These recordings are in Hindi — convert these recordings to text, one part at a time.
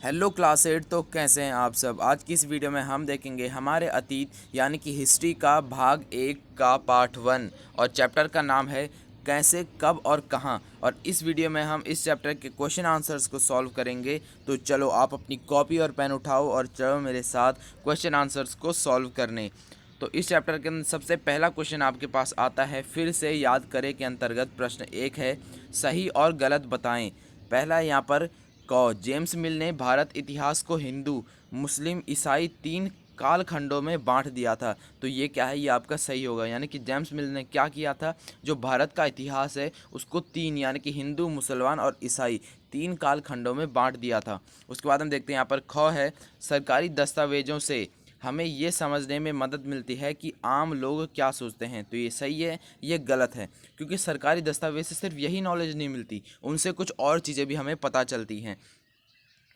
Hello class 8। तो कैसे हैं आप सब। आज की इस वीडियो में हम देखेंगे हमारे अतीत यानी कि हिस्ट्री का भाग 1 का पार्ट 1 और चैप्टर का नाम है कैसे, कब और कहाँ। और इस वीडियो में हम इस चैप्टर के क्वेश्चन आंसर्स को सॉल्व करेंगे। तो चलो आप अपनी कॉपी और पेन उठाओ और चलो मेरे साथ क्वेश्चन आंसर्स को सॉल्व करने। तो इस चैप्टर के अंदर सबसे पहला क्वेश्चन आपके पास आता है फिर से याद करें के अंतर्गत। प्रश्न 1 है, सही और गलत बताएं। पहला यहाँ पर कौ जेम्स मिल ने भारत इतिहास को हिंदू, मुस्लिम, ईसाई 3 कालखंडों में बांट दिया था। तो ये क्या है, ये आपका सही होगा। यानी कि जेम्स मिल ने क्या किया था, जो भारत का इतिहास है उसको 3 यानी कि हिंदू, मुसलमान और ईसाई 3 कालखंडों में बांट दिया था। उसके बाद हम देखते हैं यहाँ पर ख है, सरकारी दस्तावेजों से हमें ये समझने में मदद मिलती है कि आम लोग क्या सोचते हैं। तो ये सही है, ये गलत है, क्योंकि सरकारी दस्तावेज से सिर्फ यही नॉलेज नहीं मिलती, उनसे कुछ और चीज़ें भी हमें पता चलती हैं।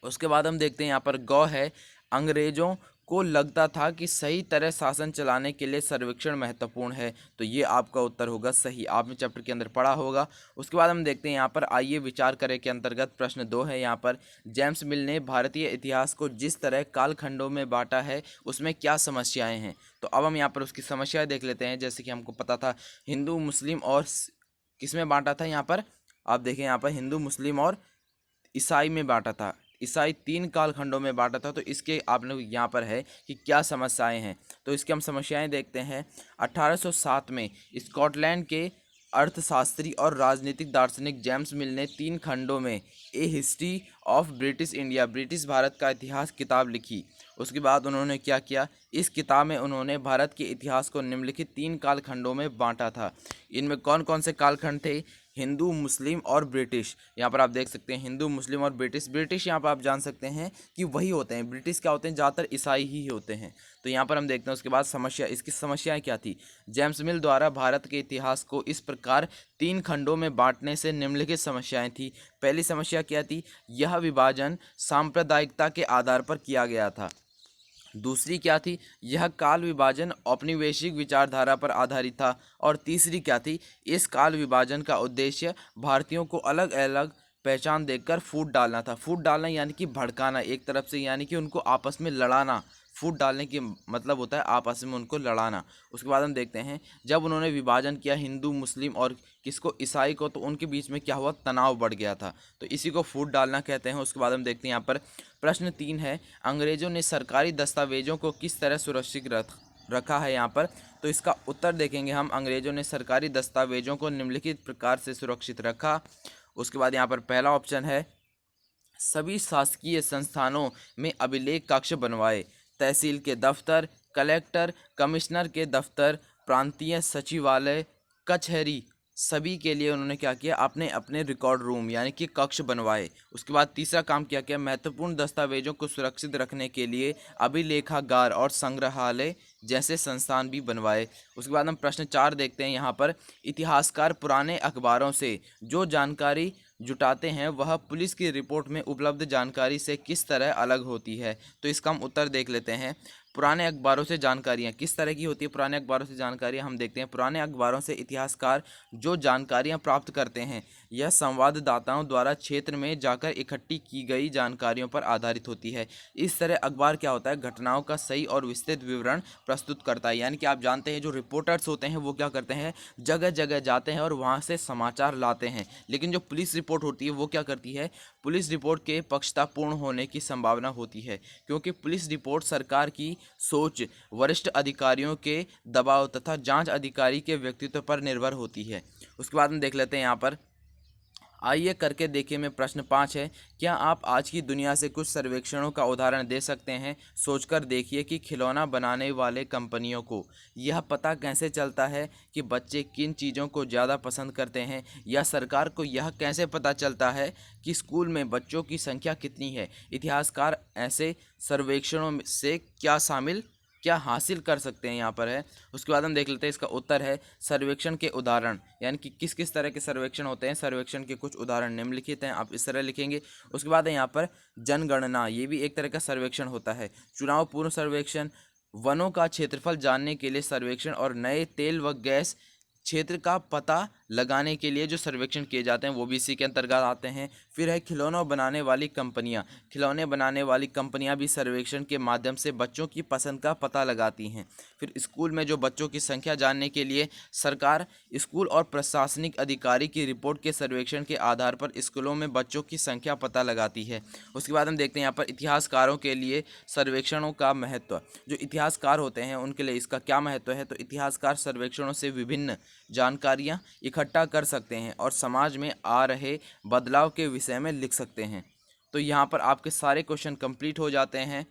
उसके बाद हम देखते हैं यहाँ पर गौ है, अंग्रेजों को लगता था कि सही तरह शासन चलाने के लिए सर्वेक्षण महत्वपूर्ण है। तो ये आपका उत्तर होगा सही, आपने चैप्टर के अंदर पढ़ा होगा। उसके बाद हम देखते हैं यहाँ पर आइए विचार करें के अंतर्गत। प्रश्न 2 है यहाँ पर, जेम्स मिल ने भारतीय इतिहास को जिस तरह कालखंडों में बांटा है उसमें क्या समस्याएं हैं। तो अब हम यहाँ पर उसकी समस्याएं देख लेते हैं। जैसे कि हमको पता था हिंदू, मुस्लिम और किस में बांटा था। यहाँ पर आप देखें, यहाँ पर हिंदू, मुस्लिम और ईसाई में बांटा था। ईसाई 3 कालखंडों में बांटा था। तो इसके आपने यहाँ पर है कि क्या समस्याएं हैं। तो इसकी हम समस्याएं देखते हैं। 1807 में स्कॉटलैंड के अर्थशास्त्री और राजनीतिक दार्शनिक जेम्स मिल ने 3 खंडों में a history of British India, British Bharat का इतिहास किताब लिखी। उसके बाद उन्होंने क्या किया, इस किताब में उन्होंने भारत के इतिहास को निम्नलिखित 3 कालखंडों में बांटा था। इनमें कौन कौन से कालखंड थे, हिंदू, मुस्लिम और ब्रिटिश। यहाँ पर आप देख सकते हैं हिंदू, मुस्लिम और ब्रिटिश। ब्रिटिश यहाँ पर आप जान सकते हैं कि वही होते हैं, ब्रिटिश क्या होते हैं, ज़्यादातर ईसाई ही होते हैं। तो यहाँ पर हम देखते हैं उसके बाद समस्या, इसकी समस्याएं क्या थी। जेम्स मिल द्वारा भारत के इतिहास को इस प्रकार 3 खंडों में बांटने से निम्नलिखित समस्याएं थी। पहली समस्या क्या थी, यह विभाजन सांप्रदायिकता के आधार पर किया गया था। दूसरी क्या थी, यह काल विभाजन औपनिवेशिक विचारधारा पर आधारित था। और तीसरी क्या थी, इस काल विभाजन का उद्देश्य भारतीयों को अलग अलग पहचान देकर फूट डालना था। फूट डालना यानी कि भड़काना एक तरफ से, यानी कि उनको आपस में लड़ाना। फूट डालने की मतलब होता है आपस में उनको लड़ाना। उसके बाद हम देखते हैं जब उन्होंने विभाजन किया हिंदू, मुस्लिम और किसको, ईसाई को, तो उनके बीच में क्या हुआ, तनाव बढ़ गया था। तो इसी को फूट डालना कहते हैं। उसके बाद हम देखते हैं यहाँ पर प्रश्न 3 है, अंग्रेजों ने सरकारी दस्तावेजों को किस तरह सुरक्षित रखा है यहाँ पर। तो इसका उत्तर देखेंगे हम, अंग्रेजों ने सरकारी दस्तावेजों को निम्नलिखित प्रकार से सुरक्षित रखा। उसके बाद यहाँ पर पहला ऑप्शन है, सभी शासकीय संस्थानों में अभिलेख कक्ष बनवाए, तहसील के दफ्तर, कलेक्टर, कमिश्नर के दफ्तर, प्रांतीय सचिवालय, कचहरी, सभी के लिए उन्होंने क्या किया, अपने अपने रिकॉर्ड रूम यानी कि कक्ष बनवाए। उसके बाद तीसरा काम क्या किया, महत्वपूर्ण दस्तावेजों को सुरक्षित रखने के लिए अभिलेखागार और संग्रहालय जैसे संस्थान भी बनवाए। उसके बाद हम प्रश्न 4 देखते हैं यहाँ पर, इतिहासकार पुराने अखबारों से जो जानकारी जुटाते हैं वह पुलिस की रिपोर्ट में उपलब्ध जानकारी से किस तरह अलग होती है। तो इसका हम उत्तर देख लेते हैं। पुराने अखबारों से जानकारियाँ किस तरह की होती है, पुराने अखबारों से जानकारियाँ हम देखते हैं। पुराने अखबारों से इतिहासकार जो जानकारियाँ प्राप्त करते हैं यह संवाददाताओं द्वारा क्षेत्र में जाकर इकट्ठी की गई जानकारियों पर आधारित होती है। इस तरह अखबार क्या होता है, घटनाओं का सही और विस्तृत विवरण प्रस्तुत करता है। यानी कि आप जानते हैं जो रिपोर्टर्स होते हैं वो क्या करते हैं, जगह जगह जाते हैं और वहाँ से समाचार लाते हैं। लेकिन जो पुलिस रिपोर्ट होती है वो क्या करती है, पुलिस रिपोर्ट के पक्षतापूर्ण होने की संभावना होती है, क्योंकि पुलिस रिपोर्ट सरकार की सोच, वरिष्ठ अधिकारियों के दबाव तथा जांच अधिकारी के व्यक्तित्व पर निर्भर होती है। उसके बाद हम देख लेते हैं यहाँ पर, आइए करके देखिए में प्रश्न 5 है, क्या आप आज की दुनिया से कुछ सर्वेक्षणों का उदाहरण दे सकते हैं। सोचकर देखिए कि खिलौना बनाने वाले कंपनियों को यह पता कैसे चलता है कि बच्चे किन चीज़ों को ज़्यादा पसंद करते हैं, या सरकार को यह कैसे पता चलता है कि स्कूल में बच्चों की संख्या कितनी है। इतिहासकार ऐसे सर्वेक्षणों से क्या हासिल कर सकते हैं, यहाँ पर है। उसके बाद हम देख लेते हैं इसका उत्तर है, सर्वेक्षण के उदाहरण, यानी कि किस किस तरह के सर्वेक्षण होते हैं, सर्वेक्षण के कुछ उदाहरण निम्नलिखित हैं, आप इस तरह लिखेंगे। उसके बाद है यहाँ पर जनगणना, ये भी एक तरह का सर्वेक्षण होता है। चुनाव पूर्व सर्वेक्षण, वनों का क्षेत्रफल जानने के लिए सर्वेक्षण, और नए तेल व गैस क्षेत्र का पता लगाने के लिए जो सर्वेक्षण किए जाते हैं वो भी इसी के अंतर्गत आते हैं। फिर है खिलौनों बनाने वाली कंपनियां। खिलौने बनाने वाली कंपनियां भी सर्वेक्षण के माध्यम से बच्चों की पसंद का पता लगाती हैं। फिर स्कूल में जो बच्चों की संख्या जानने के लिए सरकार स्कूल और प्रशासनिक अधिकारी की रिपोर्ट के सर्वेक्षण के आधार पर स्कूलों में बच्चों की संख्या पता लगाती है। उसके बाद हम देखते हैं यहाँ पर इतिहासकारों के लिए सर्वेक्षणों का महत्व। जो इतिहासकार होते हैं उनके लिए इसका क्या महत्व है, तो इतिहासकार सर्वेक्षणों से विभिन्न जानकारियाँ इकट्ठा कर सकते हैं और समाज में आ रहे बदलाव के विषय में लिख सकते हैं। तो यहाँ पर आपके सारे क्वेश्चन कंप्लीट हो जाते हैं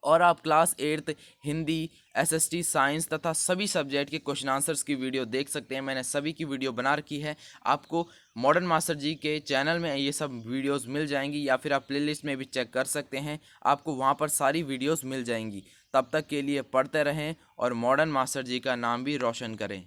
और आप class 8th Hindi, SST, science तथा सभी सब्जेक्ट के क्वेश्चन आंसर्स की वीडियो देख सकते हैं। मैंने सभी की वीडियो बना रखी है। आपको मॉडर्न मास्टर जी के चैनल में ये सब वीडियोस मिल जाएंगी या फिर आप प्लेलिस्ट में भी चेक कर सकते हैं, आपको वहाँ पर सारी वीडियोस मिल जाएंगी। तब तक के लिए पढ़ते रहें और मॉडर्न मास्टर जी का नाम भी रोशन करें।